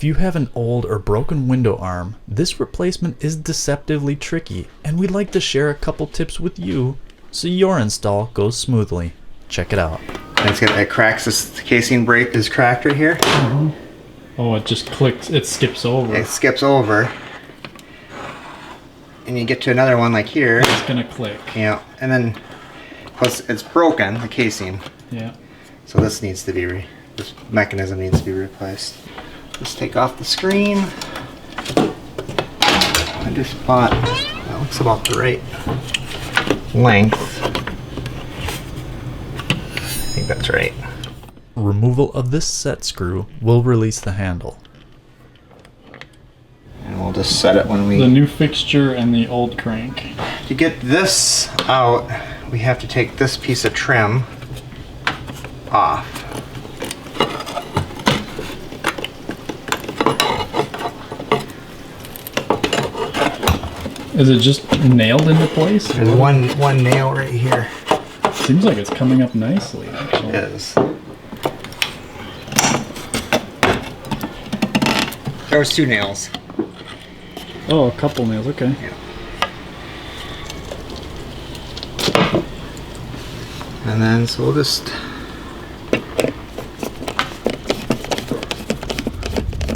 If you have an old or broken window arm, this replacement is deceptively tricky, and we'd like to share a couple tips with you so your install goes smoothly. Check it out. And it cracks. This casing brake is cracked right here. Mm-hmm. Oh, it just clicks. It skips over. It skips over. And you get to another one like here. It's gonna click. Yeah, and then plus it's broken, the casing. Yeah. So this needs to be this mechanism needs to be replaced. Just take off the screen. I just bought, that looks about the right length. I think that's right. Removal of this set screw will release the handle. And we'll just set it when we... The new fixture and the old crank. To get this out, we have to take this piece of trim off. Is it just nailed into place? There's one nail right here. Seems like it's coming up nicely, actually. It is. There was 2 nails. Oh, a couple nails, okay. Yeah. And then, so we'll just...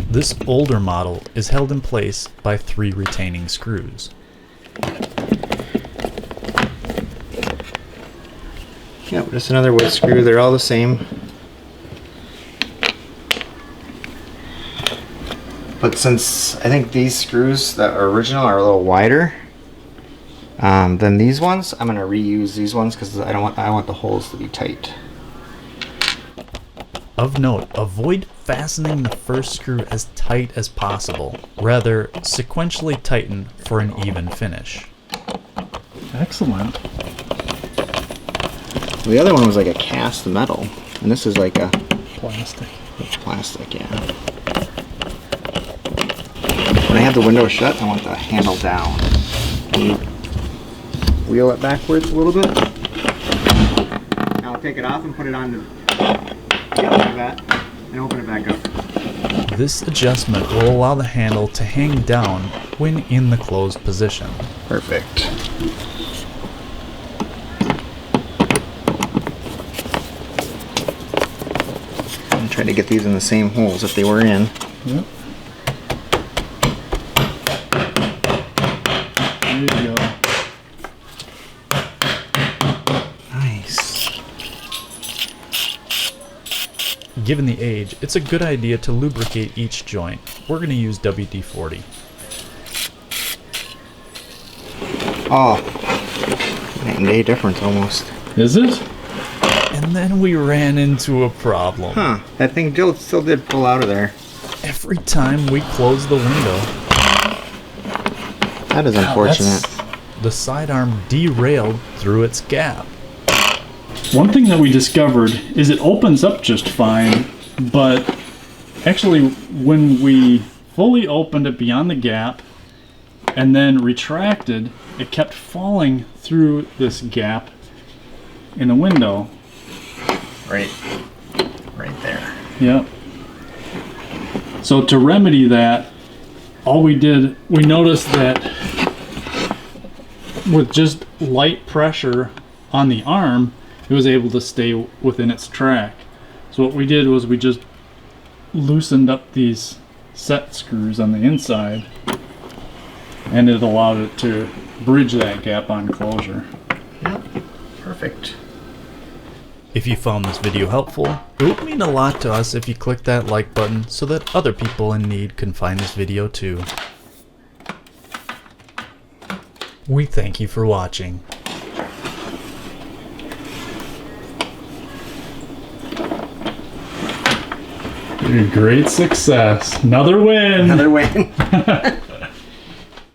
This older model is held in place by 3 retaining screws. Yep, just another wood screw. They're all the same. But since I think these screws that are original are a little wider than these ones, I'm gonna reuse these ones because I want the holes to be tight. Of note, avoid fastening the first screw as tight as possible. Rather, sequentially tighten for an even finish. Excellent. Well, the other one was like a cast metal, and this is like a plastic. Plastic, yeah. When I have the window shut, I want the handle down. Can you wheel it backwards a little bit? Now I'll take it off and put it on the like that, and open it back up. This adjustment will allow the handle to hang down when in the closed position. Perfect. I'm trying to get these in the same holes that they were in. Yep. There you go. Nice. Given the age, it's a good idea to lubricate each joint. We're going to use WD-40. Oh, night and day difference almost. Is it? And then we ran into a problem. Huh, that thing still did pull out of there. Every time we closed the window. That is unfortunate. The sidearm derailed through its gap. One thing that we discovered is it opens up just fine, but actually when we fully opened it beyond the gap and then retracted, it kept falling through this gap in the window. Right there. Yep. So to remedy that, all we did, we noticed that with just light pressure on the arm, it was able to stay within its track. So what we did was we just loosened up these set screws on the inside, and it allowed it to bridge that gap on closure. Yep, perfect. If you found this video helpful, it would mean a lot to us if you click that like button so that other people in need can find this video too. We thank you for watching. Great success. Another win. Another win.